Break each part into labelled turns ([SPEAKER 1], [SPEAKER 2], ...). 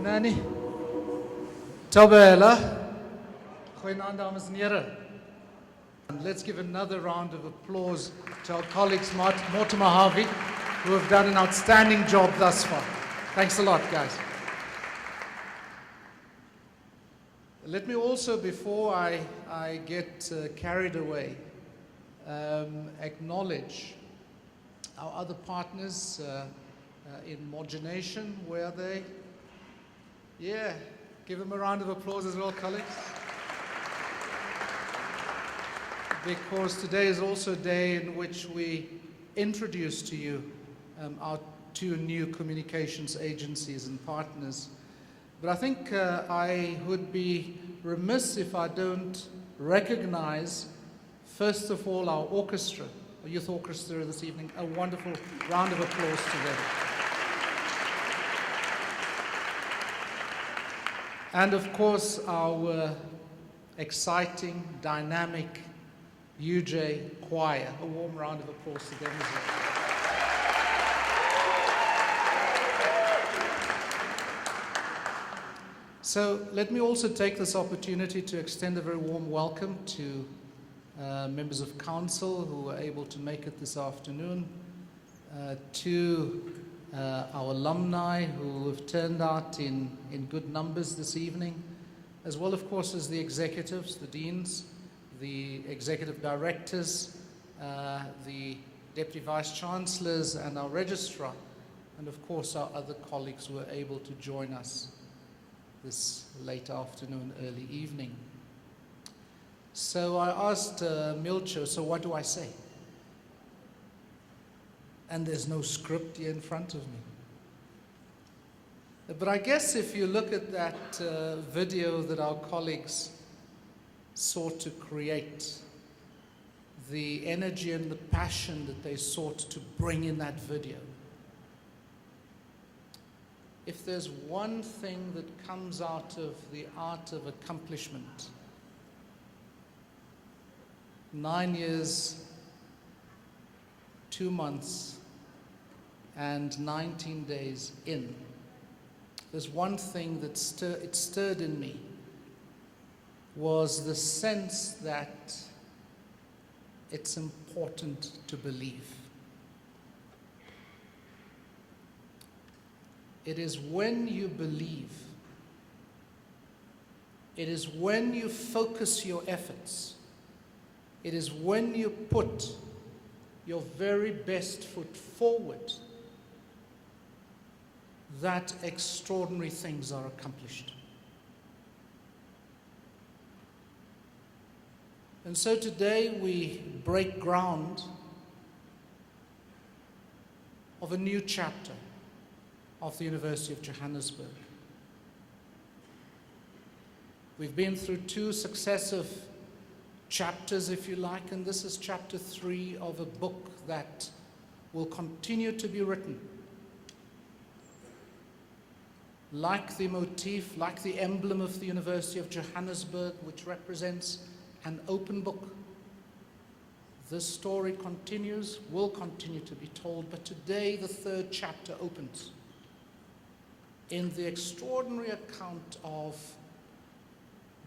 [SPEAKER 1] Nani? Tabela. Goeienaand, dames en heren. And let's give another round of applause to our colleagues, Mortimer Harvey, who have done an outstanding job thus far. Thanks a lot, guys. Let me also, before I get carried away, acknowledge our other partners in Mogenation. Where are they? Yeah, give them a round of applause as well, colleagues. Because today is also a day in which we introduce to you our two new communications agencies and partners. But I think I would be remiss if I don't recognize, first of all, our orchestra, our youth orchestra this evening. A wonderful round of applause to them. And of course, our exciting, dynamic UJ choir. A warm round of applause to them as well. So let me also take this opportunity to extend a very warm welcome to members of council who were able to make it this afternoon, to our alumni who have turned out in good numbers this evening, as well, of course, as the executives, the deans, the executive directors, the deputy vice-chancellors, and our registrar, and of course our other colleagues who were able to join us this late afternoon, early evening. So I asked Milcho, so what do I say? And there's no script here in front of me. But I guess if you look at that video that our colleagues sought to create, the energy and the passion that they sought to bring in that video, if there's one thing that comes out of the art of accomplishment, 9 years, 2 months, and 19 days in, there's one thing that stirred in me, was the sense that it's important to believe. It is when you believe, it is when you focus your efforts, it is when you put your very best foot forward that extraordinary things are accomplished. And so today we break ground of a new chapter of the University of Johannesburg. We've been through 2 successive chapters, if you like, and this is chapter 3 of a book that will continue to be written. Like the motif, like the emblem of the University of Johannesburg, which represents an open book. This story continues, will continue to be told, but today the 3rd chapter opens in the extraordinary account of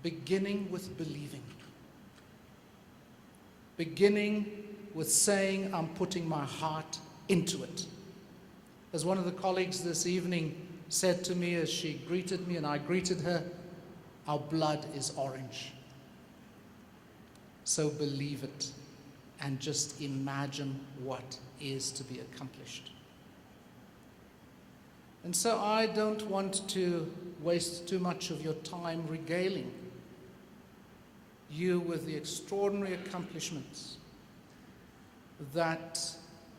[SPEAKER 1] beginning with believing. Beginning with saying, I'm putting my heart into it. As one of the colleagues this evening said to me as she greeted me and I greeted her, our blood is orange. So believe it and just imagine what is to be accomplished. And so I don't want to waste too much of your time regaling you with the extraordinary accomplishments that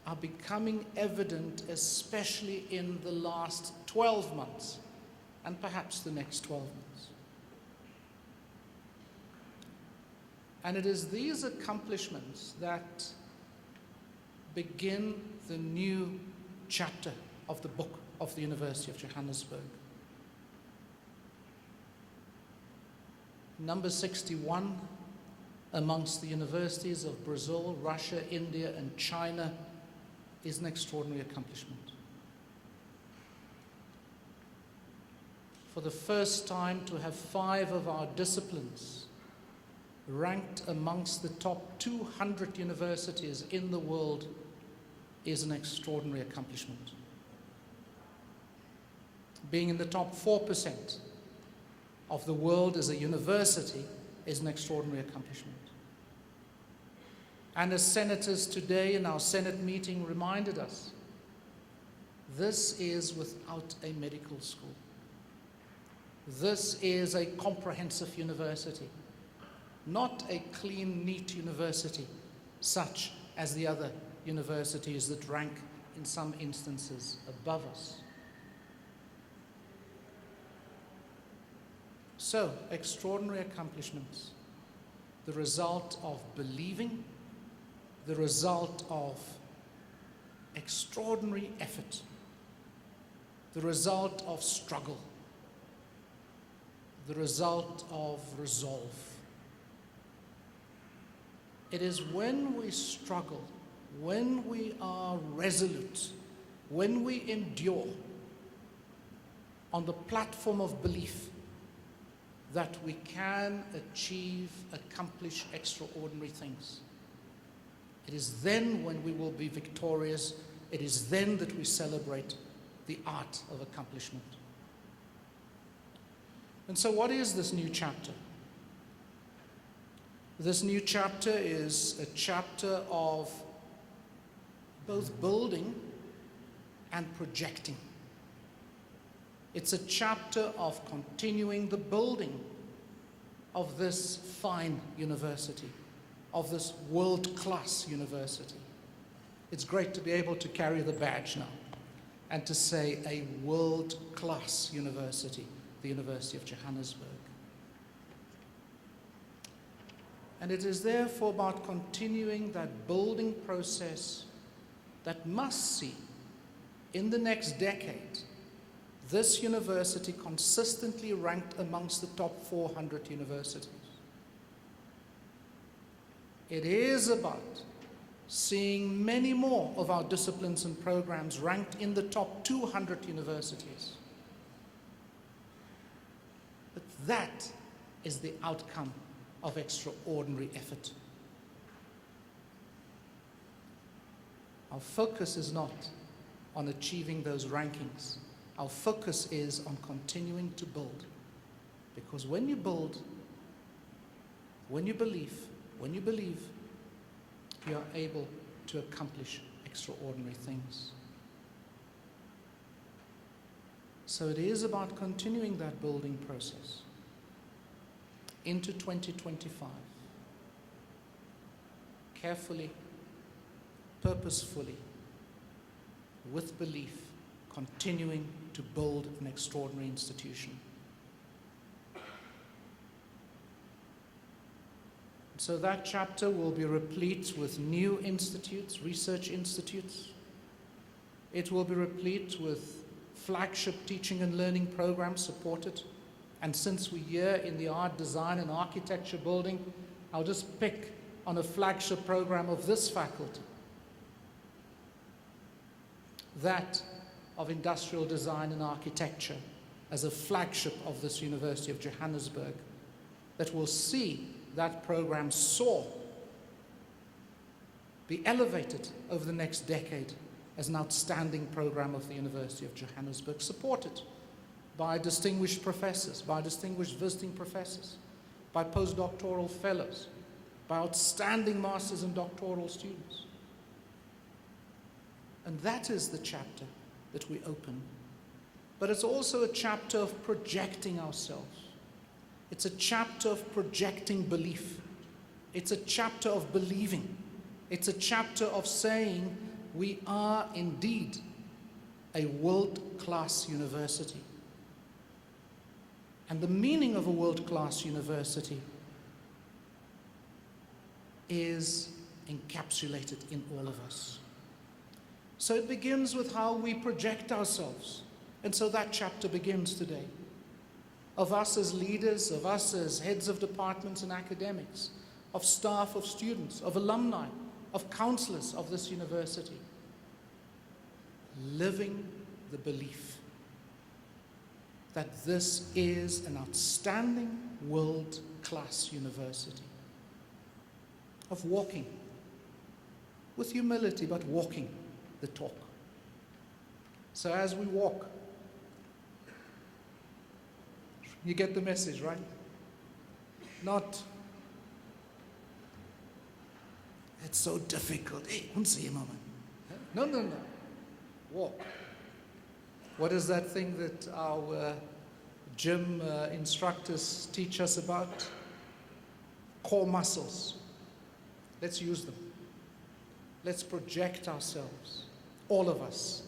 [SPEAKER 1] are becoming evident, especially in the last 12 months, and perhaps the next 12 months. And it is these accomplishments that begin the new chapter of the book of the University of Johannesburg. Number 61 amongst the universities of Brazil, Russia, India, and China is an extraordinary accomplishment. for the first time to have 5 of our disciplines ranked amongst the top 200 universities in the world is an extraordinary accomplishment. Being in the top 4% of the world as a university is an extraordinary accomplishment. And as senators today in our Senate meeting reminded us, this is without a medical school. This is a comprehensive university, not a clean, neat university, such as the other universities that rank in some instances above us. So, extraordinary accomplishments, the result of believing, the result of extraordinary effort, the result of struggle, the result of resolve. It is when we struggle, when we are resolute, when we endure on the platform of belief, that we can achieve, accomplish extraordinary things. It is then when we will be victorious. It is then that we celebrate the art of accomplishment. And so what is this new chapter? This new chapter is a chapter of both building and projecting. It's a chapter of continuing the building of this fine university, of this world-class university. It's great to be able to carry the badge now and to say a world-class university, the University of Johannesburg. And it is therefore about continuing that building process that must see, in the next decade, this university consistently ranked amongst the top 400 universities. It is about seeing many more of our disciplines and programs ranked in the top 200 universities. But that is the outcome of extraordinary effort. Our focus is not on achieving those rankings. Our focus is on continuing to build. Because when you build, when you believe, you are able to accomplish extraordinary things. So it is about continuing that building process into 2025. Carefully, purposefully, with belief, continuing to build an extraordinary institution. So that chapter will be replete with new institutes, research institutes. It will be replete with flagship teaching and learning programs supported. And since we're here in the art, design, and architecture building, I'll just pick on a flagship program of this faculty. That of industrial design and architecture as a flagship of this University of Johannesburg, that will see that program soar, be elevated over the next decade as an outstanding program of the University of Johannesburg, supported by distinguished professors, by distinguished visiting professors, by postdoctoral fellows, by outstanding masters and doctoral students. And that is the chapter that we open. But it's also a chapter of projecting ourselves. It's a chapter of projecting belief. It's a chapter of believing. It's a chapter of saying we are indeed a world-class university. And the meaning of a world-class university is encapsulated in all of us. So it begins with how we project ourselves. And so that chapter begins today. Of us as leaders, of us as heads of departments and academics, of staff, of students, of alumni, of counselors of this university. Living the belief. that this is an outstanding world-class university of walking with humility, but walking the talk. So as we walk, you get the message, right? Not, it's so difficult. Hey, no. Walk. What is that thing that our gym instructors teach us about? Core muscles. Let's use them. Let's project ourselves, all of us,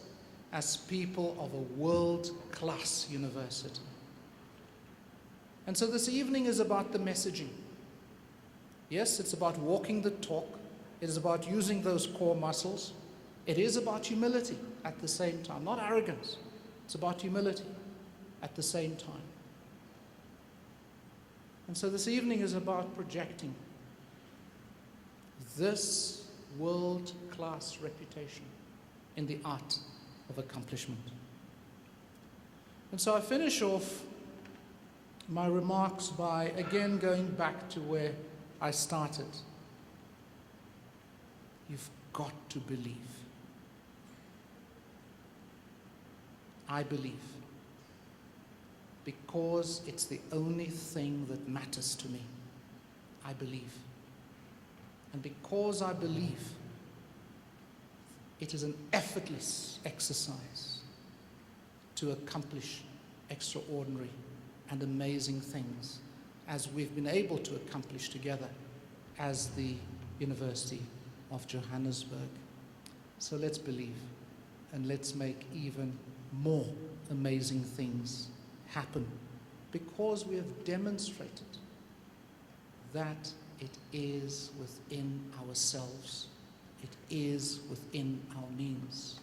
[SPEAKER 1] as people of a world-class university. And so this evening is about the messaging. Yes, it's about walking the talk. It is about using those core muscles. It is about humility at the same time, not arrogance. It's about humility at the same time. And so this evening is about projecting this world-class reputation in the art of accomplishment. And so I finish off my remarks by again going back to where I started. You've got to believe. I believe. Because it's the only thing that matters to me. I believe. And because I believe, it is an effortless exercise to accomplish extraordinary and amazing things as we've been able to accomplish together as the University of Johannesburg. So let's believe and let's make even more amazing things happen, because we have demonstrated that it is within ourselves. It is within our means.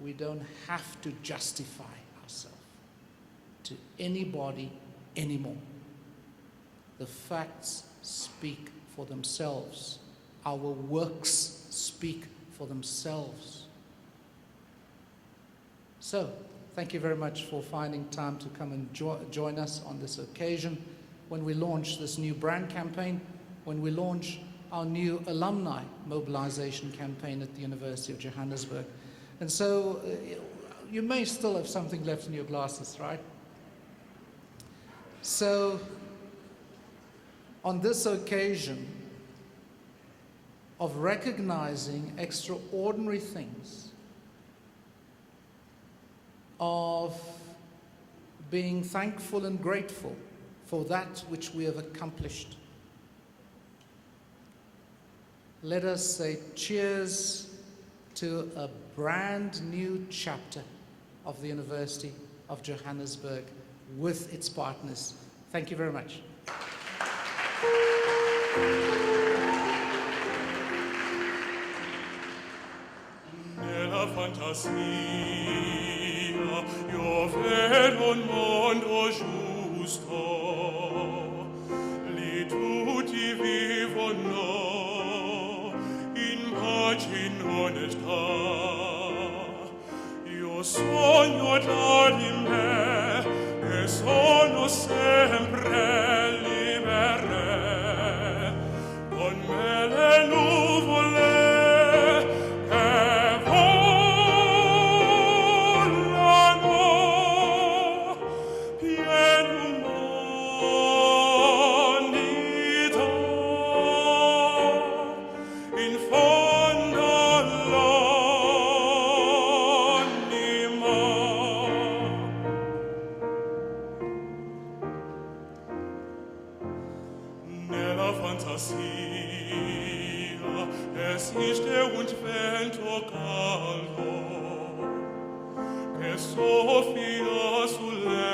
[SPEAKER 1] We don't have to justify ourselves to anybody anymore. The facts speak for themselves. Our works speak for themselves. So, thank you very much for finding time to come and join us on this occasion when we launch this new brand campaign, when we launch our new alumni mobilization campaign at the University of Johannesburg. And so, you may still have something left in your glasses, right? So, on this occasion of recognizing extraordinary things, of being thankful and grateful for that which we have accomplished, let us say cheers to a brand new chapter of the University of Johannesburg with its partners. Thank you very much.
[SPEAKER 2] Nella fantasia, io vedo un mondo giusto, lì tutti vivono in pace in onestà. Io sogno da di me e sono sempre libere, con me le nuvole che volano, pieno umanità, in fondo all'anima. Nella fantasia esiste un vento caldo che soffia sulle